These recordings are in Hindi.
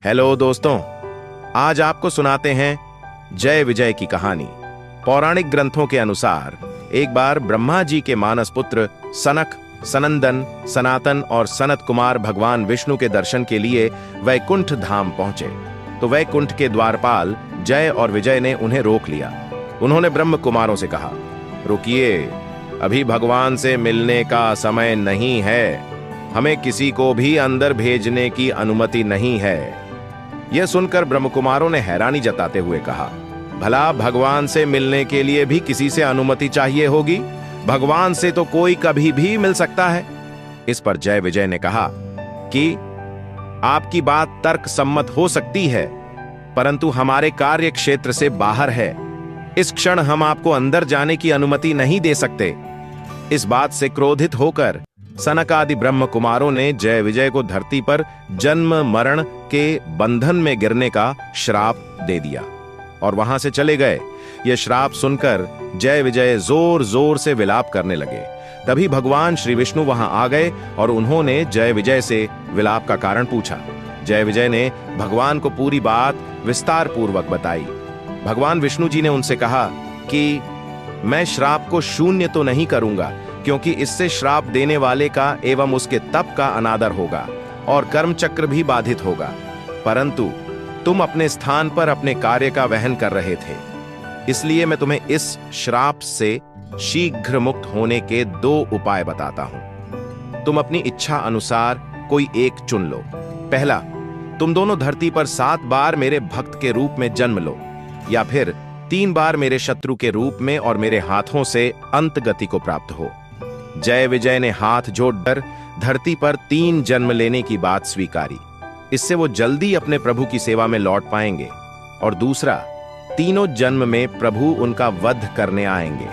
हेलो दोस्तों, आज आपको सुनाते हैं जय विजय की कहानी। पौराणिक ग्रंथों के अनुसार एक बार ब्रह्मा जी के मानस पुत्र सनक, सनंदन, सनातन और सनत कुमार भगवान विष्णु के दर्शन के लिए वैकुंठ धाम पहुंचे तो वैकुंठ के द्वारपाल जय और विजय ने उन्हें रोक लिया। उन्होंने ब्रह्म कुमारों से कहा, रुकिए, अभी भगवान से मिलने का समय नहीं है, हमें किसी को भी अंदर भेजने की अनुमति नहीं है। यह सुनकर ब्रह्म कुमारों ने हैरानी जताते हुए कहा, भला भगवान से मिलने के लिए भी किसी से अनुमति चाहिए होगी? भगवान से तो कोई कभी भी मिल सकता है। इस पर जय विजय ने कहा कि आपकी बात तर्क सम्मत हो सकती है, परंतु हमारे कार्य क्षेत्र से बाहर है। इस क्षण हम आपको अंदर जाने की अनुमति नहीं दे सकते। इस बात से क्रोधित होकर सनक आदि ब्रह्म कुमारों ने जय विजय को धरती पर जन्म मरण के बंधन में गिरने का श्राप दे दिया और वहां से चले गए। यह श्राप सुनकर जय विजय जोर जोर से विलाप करने लगे। तभी भगवान श्री विष्णु वहां आ गए और उन्होंने जय विजय से विलाप का कारण पूछा। जय विजय ने भगवान को पूरी बात विस्तार पूर्वक बताई। भगवान विष्णु जी ने उनसे कहा कि मैं श्राप को शून्य तो नहीं करूंगा, क्योंकि इससे श्राप देने वाले का एवं उसके तप का अनादर होगा और कर्म चक्र भी बाधित होगा, परंतु तुम अपने स्थान पर अपने कार्य का वहन कर रहे थे, इसलिए मैं तुम्हें इस श्राप से शीघ्र मुक्त होने के 2 उपाय बताता हूं। तुम अपनी इच्छा अनुसार कोई एक चुन लो। पहला, तुम दोनों धरती पर 7 बार मेरे भक्त के रूप में जन्म लो, या फिर 3 बार मेरे शत्रु के रूप में और मेरे हाथों से अंत गति को प्राप्त हो। जय विजय ने हाथ जोड़कर धरती पर 3 जन्म लेने की बात स्वीकारी। इससे वो जल्दी अपने प्रभु की सेवा में लौट पाएंगे। और दूसरा, तीनों जन्म में प्रभु उनका वध करने आएंगे,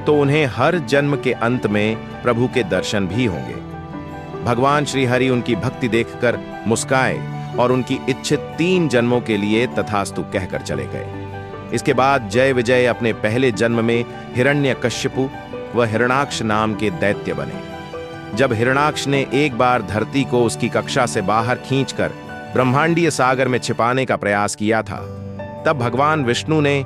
तो उन्हें हर जन्म के अंत में प्रभु के दर्शन भी होंगे। भगवान श्री हरि उनकी भक्ति देखकर मुस्काए और उनकी इच्छित 3 जन्मों के लिए तथास्तु कहकर चले गए। इसके बाद जय विजय अपने पहले जन्म में हिरण्यकश्यपु व हिरणाक्ष नाम के दैत्य बने। जब हिरणाक्ष ने एक बार धरती को उसकी कक्षा से बाहर खींचकर ब्रह्मांडीय सागर में छिपाने का प्रयास किया था, तब भगवान विष्णु ने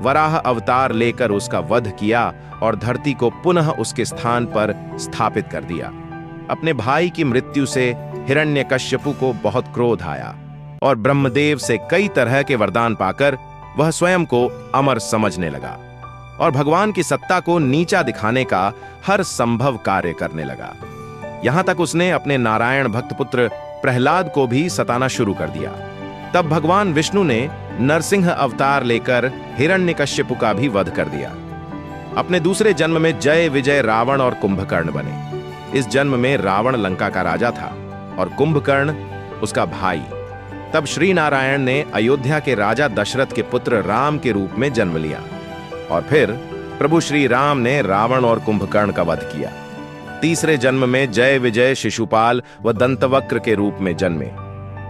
वराह अवतार लेकर उसका वध किया और धरती को पुनः उसके स्थान पर स्थापित कर दिया। अपने भाई की मृत्यु से हिरण्यकश्यपु को बहुत क्रोध आया और ब्रह्मदेव से कई तरह के वरदान पाकर वह स्वयं को अमर समझने लगा और भगवान की सत्ता को नीचा दिखाने का हर संभव कार्य करने लगा। यहां तक उसने अपने नारायण भक्त पुत्र प्रहलाद को भी सताना शुरू कर दिया। तब भगवान विष्णु ने नरसिंह अवतार लेकर हिरण्यकश्यपु का भी वध कर दिया। अपने दूसरे जन्म में जय विजय रावण और कुंभकर्ण बने। इस जन्म में रावण लंका का राजा था और कुंभकर्ण उसका भाई। तब श्री नारायण ने अयोध्या के राजा दशरथ के पुत्र राम के रूप में जन्म लिया और फिर प्रभु श्री राम ने रावण और कुंभकर्ण का वध किया। तीसरे जन्म में जय विजय शिशुपाल व दंतवक्र के रूप में जन्मे।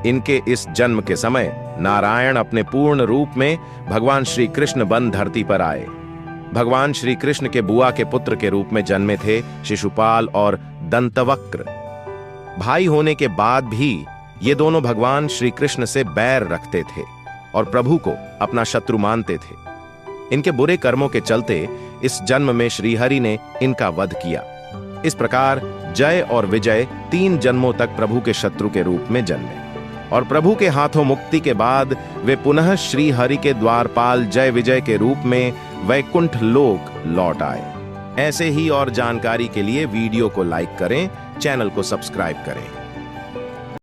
इनके इस जन्म के समय नारायण अपने पूर्ण रूप में भगवान श्री कृष्ण बन धरती पर आए। भगवान श्री कृष्ण के बुआ के पुत्र के रूप में जन्मे थे शिशुपाल और दंतवक्र। भाई होने के बाद भी ये दोनों भगवान श्री कृष्ण से बैर रखते थे और प्रभु को अपना शत्रु मानते थे। इनके बुरे कर्मों के चलते इस जन्म में श्रीहरि ने इनका वध किया। इस प्रकार जय और विजय 3 जन्मों तक प्रभु के शत्रु के रूप में जन्मे और प्रभु के हाथों मुक्ति के बाद वे पुनः श्रीहरि के द्वारपाल जय विजय के रूप में वैकुंठ लोक लौट आए। ऐसे ही और जानकारी के लिए वीडियो को लाइक करें, चैनल को सब्सक्राइब करें।